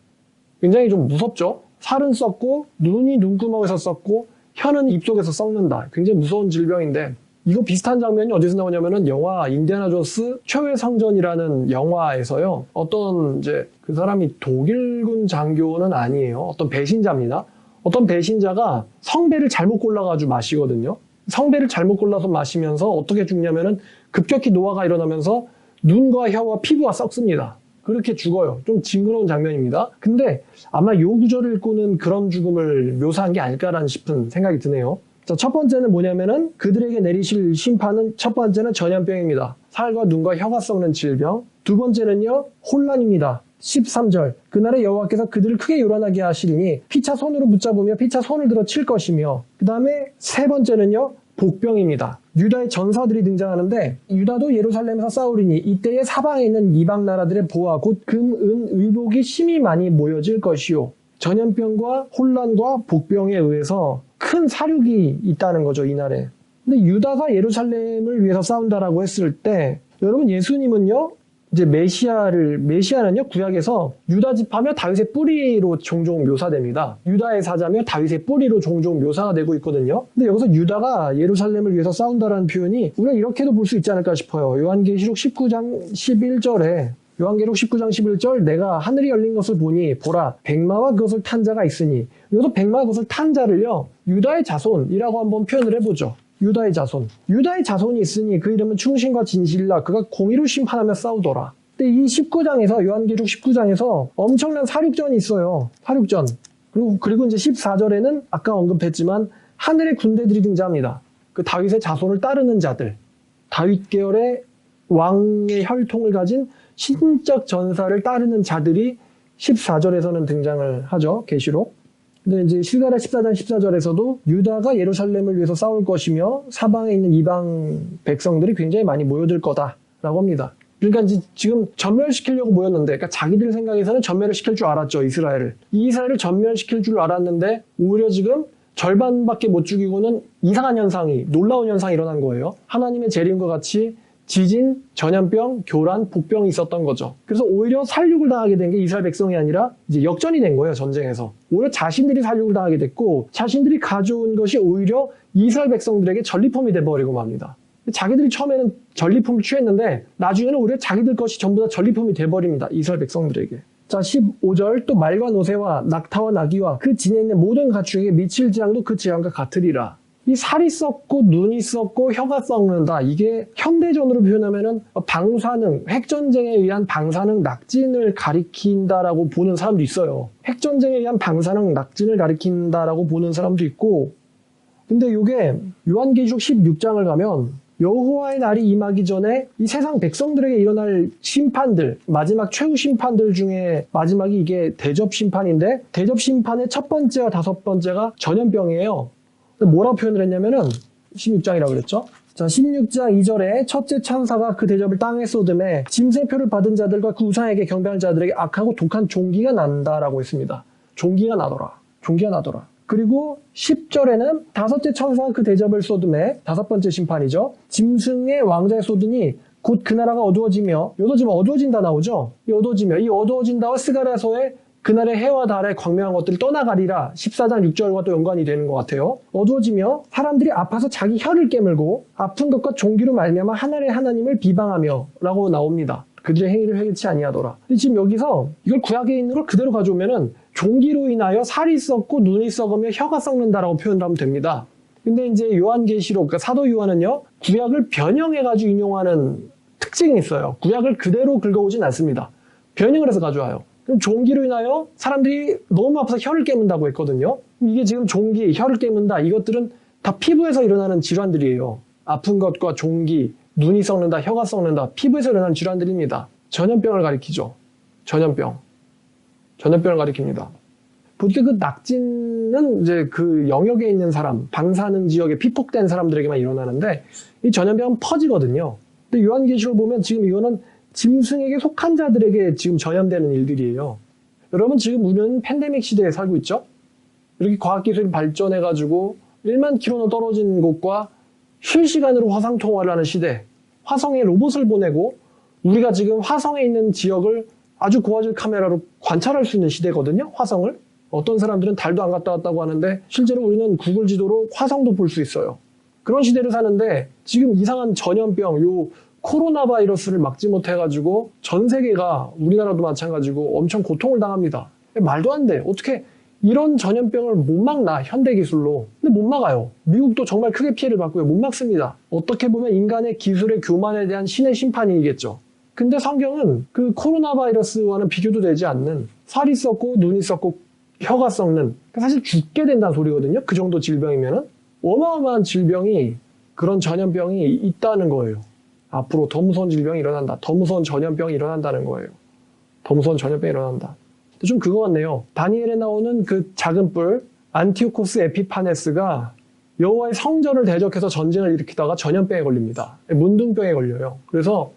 굉장히 좀 무섭죠? 살은 썩고 눈이 눈구멍에서 썩고 혀는 입속에서 썩는다. 굉장히 무서운 질병인데 이거 비슷한 장면이 어디서 나오냐면은 영화 인디아나 존스 최후의 성전이라는 영화에서요. 어떤 이제 그 사람이 독일군 장교는 아니에요. 어떤 배신자입니다. 어떤 배신자가 성배를 잘못 골라가지고 마시거든요. 성배를 잘못 골라서 마시면서 어떻게 죽냐면은 급격히 노화가 일어나면서 눈과 혀와 피부가 썩습니다. 그렇게 죽어요. 좀 징그러운 장면입니다. 근데 아마 요 구절을 읽고는 그런 죽음을 묘사한 게 아닐까라는 싶은 생각이 드네요. 자, 첫 번째는 뭐냐면은 그들에게 내리실 심판은 첫 번째는 전염병입니다. 살과 눈과 혀가 썩는 질병. 두 번째는요, 혼란입니다. 13절 그날에 여호와께서 그들을 크게 요란하게 하시리니 피차 손으로 붙잡으며 피차 손을 들어 칠 것이며, 그 다음에 세 번째는요, 복병입니다. 유다의 전사들이 등장하는데 유다도 예루살렘에서 싸우리니 이때에 사방에 있는 이방 나라들의 보화 곧 금, 은, 의복이 심히 많이 모여질 것이요. 전염병과 혼란과 복병에 의해서 큰 사륙이 있다는 거죠, 이날에. 근데 유다가 예루살렘을 위해서 싸운다라고 했을 때 여러분 예수님은요 이제 메시아는요 구약에서 유다 지파며 다윗의 뿌리로 종종 묘사됩니다. 유다의 사자며 다윗의 뿌리로 종종 묘사가 되고 있거든요. 근데 여기서 유다가 예루살렘을 위해서 싸운다라는 표현이 우리가 이렇게도 볼 수 있지 않을까 싶어요. 요한계시록 19장 11절에 요한계시록 19장 11절 내가 하늘이 열린 것을 보니 보라 백마와 그것을 탄 자가 있으니 여기서 백마와 그것을 탄 자를요 유다의 자손이라고 한번 표현을 해보죠. 유다의 자손. 유다의 자손이 있으니 그 이름은 충신과 진실이라 그가 공의로 심판하며 싸우더라. 근데 이 19장에서 요한계시록 19장에서 엄청난 사륙전이 있어요. 사륙전. 그리고 이제 14절에는 아까 언급했지만 하늘의 군대들이 등장합니다. 그 다윗의 자손을 따르는 자들. 다윗 계열의 왕의 혈통을 가진 신적 전사를 따르는 자들이 14절에서는 등장을 하죠. 계시록. 근데 이제 실가랴 14장 14절에서도 유다가 예루살렘을 위해서 싸울 것이며 사방에 있는 이방 백성들이 굉장히 많이 모여들 거다라고 합니다. 그러니까 이제 지금 전멸시키려고 모였는데, 그러니까 자기들 생각에서는 전멸을 시킬 줄 알았죠, 이스라엘을. 이 이스라엘을 전멸시킬 줄 알았는데 오히려 지금 절반밖에 못 죽이고는 이상한 현상이, 놀라운 현상이 일어난 거예요. 하나님의 재림과 같이 지진, 전염병, 교란, 복병이 있었던 거죠. 그래서 오히려 살육을 당하게 된 게 이스라엘 백성이 아니라 이제 역전이 된 거예요, 전쟁에서. 오히려 자신들이 살육을 당하게 됐고 자신들이 가져온 것이 오히려 이스라엘 백성들에게 전리품이 돼버리고 맙니다. 자기들이 처음에는 전리품을 취했는데 나중에는 오히려 자기들 것이 전부 다 전리품이 돼버립니다, 이스라엘 백성들에게. 자, 15절 또 말과 노새와 낙타와 나귀와 그 진에 있는 모든 가축에게 미칠 재앙도 그 재앙과 같으리라. 이 살이 썩고 눈이 썩고 혀가 썩는다. 이게 현대전으로 표현하면은 방사능, 핵전쟁에 의한 방사능 낙진을 가리킨다라고 보는 사람도 있어요. 핵전쟁에 의한 방사능 낙진을 가리킨다라고 보는 사람도 있고, 근데 이게 요한계시록 16장을 가면 여호와의 날이 임하기 전에 이 세상 백성들에게 일어날 심판들, 마지막 최후 심판들 중에 마지막이 이게 대접 심판인데, 대접 심판의 첫 번째와 다섯 번째가 전염병이에요. 뭐라고 표현을 했냐면은 16장이라고 그랬죠. 자, 16장 2절에 첫째 천사가 그 대접을 땅에 쏟음에 짐승표를 받은 자들과 그 우상에게 경배하는 자들에게 악하고 독한 종기가 난다라고 했습니다. 종기가 나더라. 종기가 나더라. 그리고 10절에는 다섯째 천사가 그 대접을 쏟음에 다섯 번째 심판이죠. 짐승의 왕자에 쏟으니 곧 그 나라가 어두워지며, 여기도 지금 어두워진다 나오죠. 이 어두워지며, 이 어두워진다와 스가랴서의 그날의 해와 달의 광명한 것들이 떠나가리라 14장 6절과 또 연관이 되는 것 같아요. 어두워지며 사람들이 아파서 자기 혀를 깨물고 아픈 것과 종기로 말미암아 하늘의 하나님을 비방하며 라고 나옵니다. 그들의 행위를 회개치 아니하더라. 근데 지금 여기서 이걸 구약에 있는 걸 그대로 가져오면은 종기로 인하여 살이 썩고 눈이 썩으며 혀가 썩는다라고 표현을 하면 됩니다. 근데 이제 요한계시록, 그러니까 사도 요한은요, 구약을 변형해가지고 인용하는 특징이 있어요. 구약을 그대로 긁어오진 않습니다. 변형을 해서 가져와요. 그럼 종기로 인하여 사람들이 너무 아파서 혀를 깨문다고 했거든요. 이게 지금 종기, 혀를 깨문다, 이것들은 다 피부에서 일어나는 질환들이에요. 아픈 것과 종기, 눈이 썩는다, 혀가 썩는다, 피부에서 일어나는 질환들입니다. 전염병을 가리키죠. 전염병을 가리킵니다. 보통 그 낙진은 이제 그 영역에 있는 사람, 방사능 지역에 피폭된 사람들에게만 일어나는데 이 전염병은 퍼지거든요. 근데 요한계시록 보면 지금 이거는 짐승에게 속한 자들에게 지금 전염되는 일들이에요. 여러분, 지금 우리는 팬데믹 시대에 살고 있죠? 이렇게 과학기술이 발전해가지고 1만 킬로나 떨어진 곳과 실시간으로 화상통화를 하는 시대, 화성에 로봇을 보내고 우리가 지금 화성에 있는 지역을 아주 고화질 카메라로 관찰할 수 있는 시대거든요, 화성을. 어떤 사람들은 달도 안 갔다 왔다고 하는데 실제로 우리는 구글 지도로 화성도 볼 수 있어요. 그런 시대를 사는데 지금 이상한 전염병, 요 코로나 바이러스를 막지 못해가지고 전 세계가, 우리나라도 마찬가지고 엄청 고통을 당합니다. 말도 안 돼. 어떻게 이런 전염병을 못 막나, 현대기술로. 근데 못 막아요. 미국도 정말 크게 피해를 받고요. 못 막습니다. 어떻게 보면 인간의 기술의 교만에 대한 신의 심판이겠죠. 근데 성경은 그 코로나 바이러스와는 비교도 되지 않는 살이 썩고 눈이 썩고 혀가 썩는, 사실 죽게 된다는 소리거든요. 그 정도 질병이면은. 어마어마한 질병이, 그런 전염병이 있다는 거예요. 앞으로 더 무서운 질병이 일어난다. 더 무서운 전염병이 일어난다는 거예요. 더 무서운 전염병이 일어난다. 좀 그거 같네요. 다니엘에 나오는 그 작은 뿔, 안티오코스 에피파네스가 여호와의 성전을 대적해서 전쟁을 일으키다가 전염병에 걸립니다. 문둥병에 걸려요. 그래서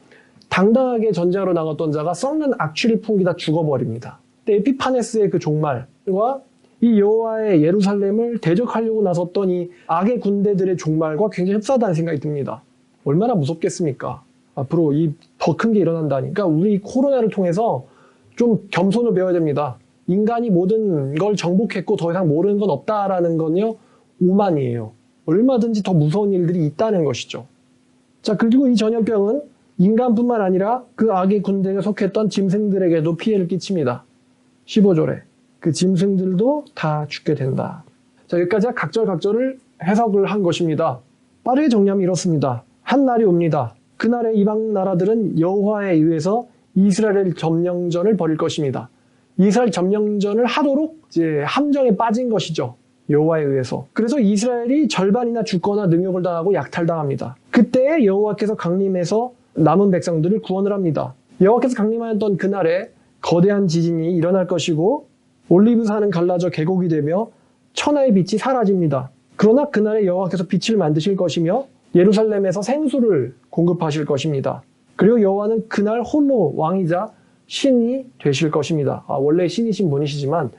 당당하게 전쟁하러 나갔던 자가 썩는 악취를 풍기다 죽어버립니다. 근데 에피파네스의 그 종말과 이 여호와의 예루살렘을 대적하려고 나섰던 이 악의 군대들의 종말과 굉장히 흡사하다는 생각이 듭니다. 얼마나 무섭겠습니까? 앞으로 이 더 큰 게 일어난다니까 우리 코로나를 통해서 좀 겸손을 배워야 됩니다. 인간이 모든 걸 정복했고 더 이상 모르는 건 없다라는 건요, 오만이에요. 얼마든지 더 무서운 일들이 있다는 것이죠. 자, 그리고 이 전염병은 인간뿐만 아니라 그 악의 군대에 속했던 짐승들에게도 피해를 끼칩니다. 15절에 그 짐승들도 다 죽게 된다. 자, 여기까지 각절각절을 해석을 한 것입니다. 빠르게 정리하면 이렇습니다. 한 날이 옵니다. 그날의 이방 나라들은 여호와에 의해서 이스라엘 점령전을 벌일 것입니다. 이스라엘 점령전을 하도록 이제 함정에 빠진 것이죠. 여호와에 의해서. 그래서 이스라엘이 절반이나 죽거나 능욕을 당하고 약탈당합니다. 그때 여호와께서 강림해서 남은 백성들을 구원을 합니다. 여호와께서 강림하였던 그날에 거대한 지진이 일어날 것이고 올리브산은 갈라져 계곡이 되며 천하의 빛이 사라집니다. 그러나 그날에 여호와께서 빛을 만드실 것이며 예루살렘에서 생수를 공급하실 것입니다. 그리고 여호와는 그날 홀로 왕이자 신이 되실 것입니다. 원래 신이신 분이시지만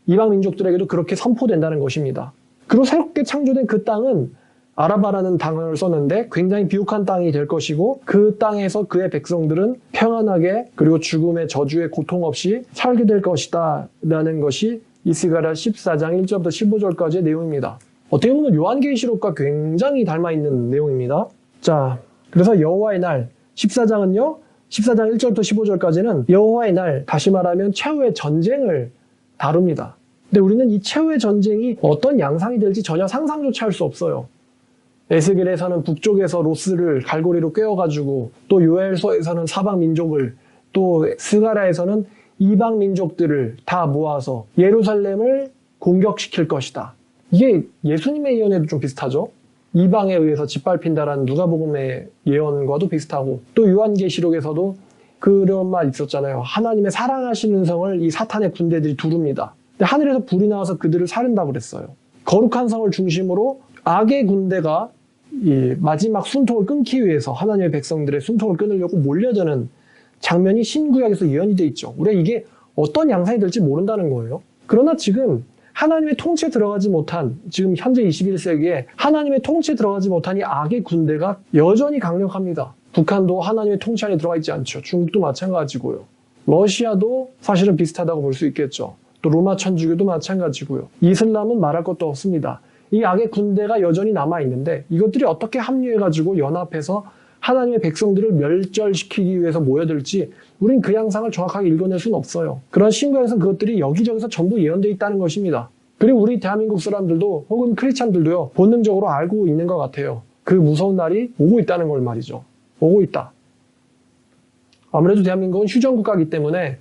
이방 민족들에게도 그렇게 선포된다는 것입니다. 그리고 새롭게 창조된 그 땅은 아라바라는 단어를 썼는데 굉장히 비옥한 땅이 될 것이고 그 땅에서 그의 백성들은 평안하게 그리고 죽음의 저주의 고통 없이 살게 될 것이다 라는 것이 이스가랴 14장 1절부터 15절까지의 내용입니다. 어떻게 보면 요한계시록과 굉장히 닮아있는 내용입니다. 자, 그래서 여호와의 날 14장은요 14장 1절부터 15절까지는 여호와의 날, 다시 말하면 최후의 전쟁을 다룹니다. 근데 우리는 이 최후의 전쟁이 어떤 양상이 될지 전혀 상상조차 할 수 없어요. 에스겔에서는 북쪽에서 로스를 갈고리로 꿰어가지고 또 요엘서에서는 사방 민족을 또 스가랴에서는 이방 민족들을 다 모아서 예루살렘을 공격시킬 것이다. 이게 예수님의 예언에도 좀 비슷하죠. 이방에 의해서 짓밟힌다라는 누가복음의 예언과도 비슷하고 또 요한계시록에서도 그런 말 있었잖아요. 하나님의 사랑하시는 성을 이 사탄의 군대들이 두릅니다. 근데 하늘에서 불이 나와서 그들을 사른다고 그랬어요. 거룩한 성을 중심으로 악의 군대가 이 마지막 순통을 끊기 위해서 하나님의 백성들의 순통을 끊으려고 몰려드는 장면이 신구약에서 예언이 돼 있죠. 우리가 이게 어떤 양상이 될지 모른다는 거예요. 그러나 지금 하나님의 통치에 들어가지 못한, 지금 현재 21세기에 하나님의 통치에 들어가지 못한 이 악의 군대가 여전히 강력합니다. 북한도 하나님의 통치 안에 들어가 있지 않죠. 중국도 마찬가지고요. 러시아도 사실은 비슷하다고 볼 수 있겠죠. 또 로마 천주교도 마찬가지고요. 이슬람은 말할 것도 없습니다. 이 악의 군대가 여전히 남아있는데 이것들이 어떻게 합류해가지고 연합해서 하나님의 백성들을 멸절시키기 위해서 모여들지 우린 그 양상을 정확하게 읽어낼 수는 없어요. 그런 신구에서는 그것들이 여기저기서 전부 예언되어 있다는 것입니다. 그리고 우리 대한민국 사람들도 혹은 크리스찬들도요 본능적으로 알고 있는 것 같아요. 그 무서운 날이 오고 있다는 걸 말이죠. 오고 있다. 아무래도 대한민국은 휴전국가이기 때문에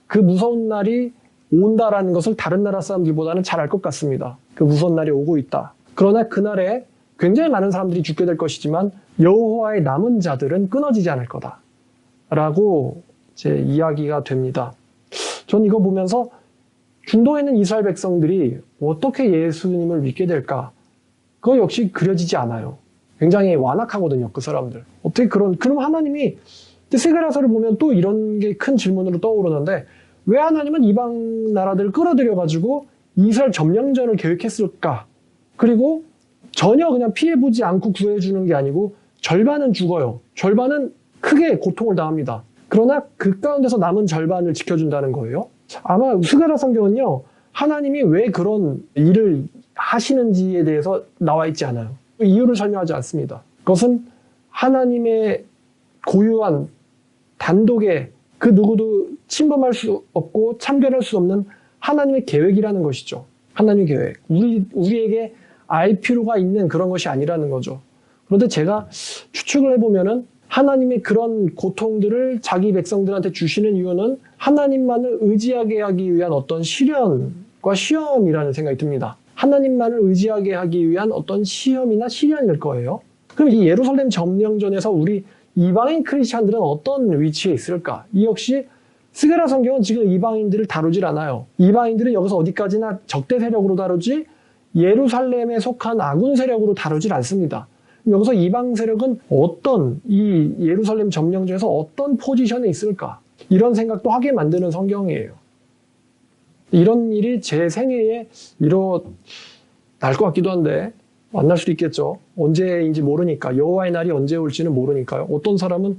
그 무서운 날이 온다라는 것을 다른 나라 사람들보다는 잘 알 것 같습니다. 그 무서운 날이 오고 있다. 그러나 그날에 굉장히 많은 사람들이 죽게 될 것이지만 여호와의 남은 자들은 끊어지지 않을 거다. 라고 제 이야기가 됩니다. 전 이거 보면서 중동에 있는 이스라엘 백성들이 어떻게 예수님을 믿게 될까? 그거 역시 그려지지 않아요. 굉장히 완악하거든요, 그 사람들. 어떻게 그럼 하나님이, 스가랴서를 보면 또 이런 게 큰 질문으로 떠오르는데, 왜 하나님은 이방 나라들을 끌어들여가지고 이스라엘 점령전을 계획했을까? 그리고 전혀 그냥 피해보지 않고 구해주는 게 아니고 절반은 죽어요. 절반은 크게 고통을 당합니다. 그러나 그 가운데서 남은 절반을 지켜준다는 거예요. 아마 스가랴 성경은요, 하나님이 왜 그런 일을 하시는지에 대해서 나와 있지 않아요. 이유를 설명하지 않습니다. 그것은 하나님의 고유한 단독의 그 누구도 침범할 수 없고 참견할 수 없는 하나님의 계획이라는 것이죠. 하나님의 계획. 우리에게 알 필요가 있는 그런 것이 아니라는 거죠. 그런데 제가 추측을 해보면은 하나님의 그런 고통들을 자기 백성들한테 주시는 이유는 하나님만을 의지하게 하기 위한 어떤 시련과 시험이라는 생각이 듭니다. 하나님만을 의지하게 하기 위한 어떤 시험이나 시련일 거예요. 그럼 이 예루살렘 점령전에서 우리 이방인 크리스찬들은 어떤 위치에 있을까? 이 역시 스가랴 성경은 지금 이방인들을 다루질 않아요. 이방인들은 여기서 어디까지나 적대 세력으로 다루지 예루살렘에 속한 아군 세력으로 다루질 않습니다. 여기서 이방 세력은 어떤 이 예루살렘 점령전에서 어떤 포지션에 있을까? 이런 생각도 하게 만드는 성경이에요. 이런 일이 제 생애에 일어날 것 같기도 한데 만날 수도 있겠죠. 언제인지 모르니까. 여호와의 날이 언제 올지는 모르니까요. 어떤 사람은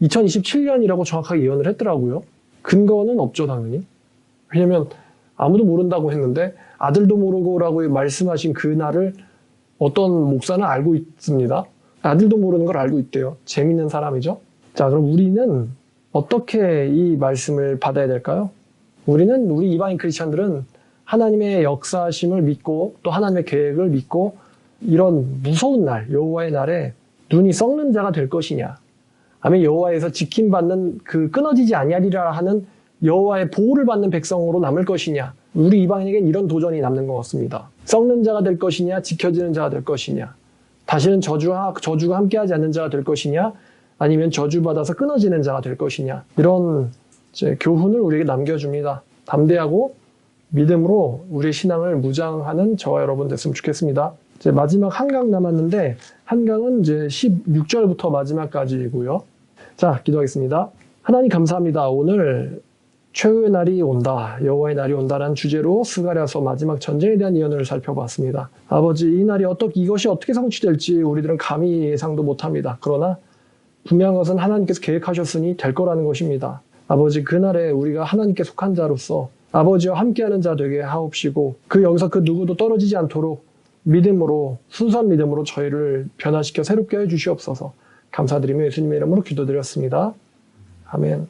2027년이라고 정확하게 예언을 했더라고요. 근거는 없죠, 당연히. 왜냐면 아무도 모른다고 했는데 아들도 모르고라고 말씀하신 그 날을 어떤 목사는 알고 있습니다. 아들도 모르는 걸 알고 있대요. 재밌는 사람이죠. 자, 그럼 우리는 어떻게 이 말씀을 받아야 될까요? 우리 이방인 크리스천들은 하나님의 역사심을 믿고 또 하나님의 계획을 믿고 이런 무서운 날, 여호와의 날에 눈이 썩는 자가 될 것이냐, 아니면 여호와에서 지킴받는 그 끊어지지 아니하리라 하는 여호와의 보호를 받는 백성으로 남을 것이냐. 우리 이방인에게는 이런 도전이 남는 것 같습니다. 썩는 자가 될 것이냐, 지켜지는 자가 될 것이냐, 다시는 저주가 함께하지 않는 자가 될 것이냐, 아니면 저주받아서 끊어지는 자가 될 것이냐. 이런 교훈을 우리에게 남겨줍니다. 담대하고 믿음으로 우리의 신앙을 무장하는 저와 여러분 됐으면 좋겠습니다. 이제 마지막 한 강 남았는데, 한 강은 이제 16절부터 마지막까지이고요. 자, 기도하겠습니다. 하나님 감사합니다. 오늘 최후의 날이 온다, 여호와의 날이 온다라는 주제로 스가랴서 마지막 전쟁에 대한 예언을 살펴봤습니다. 아버지, 이 날이 이것이 어떻게 성취될지 우리들은 감히 예상도 못합니다. 그러나 분명한 것은 하나님께서 계획하셨으니 될 거라는 것입니다. 아버지, 그날에 우리가 하나님께 속한 자로서 아버지와 함께하는 자 되게 하옵시고, 여기서 그 누구도 떨어지지 않도록 믿음으로, 순수한 믿음으로 저희를 변화시켜 새롭게 해주시옵소서. 감사드리며 예수님의 이름으로 기도드렸습니다. 아멘.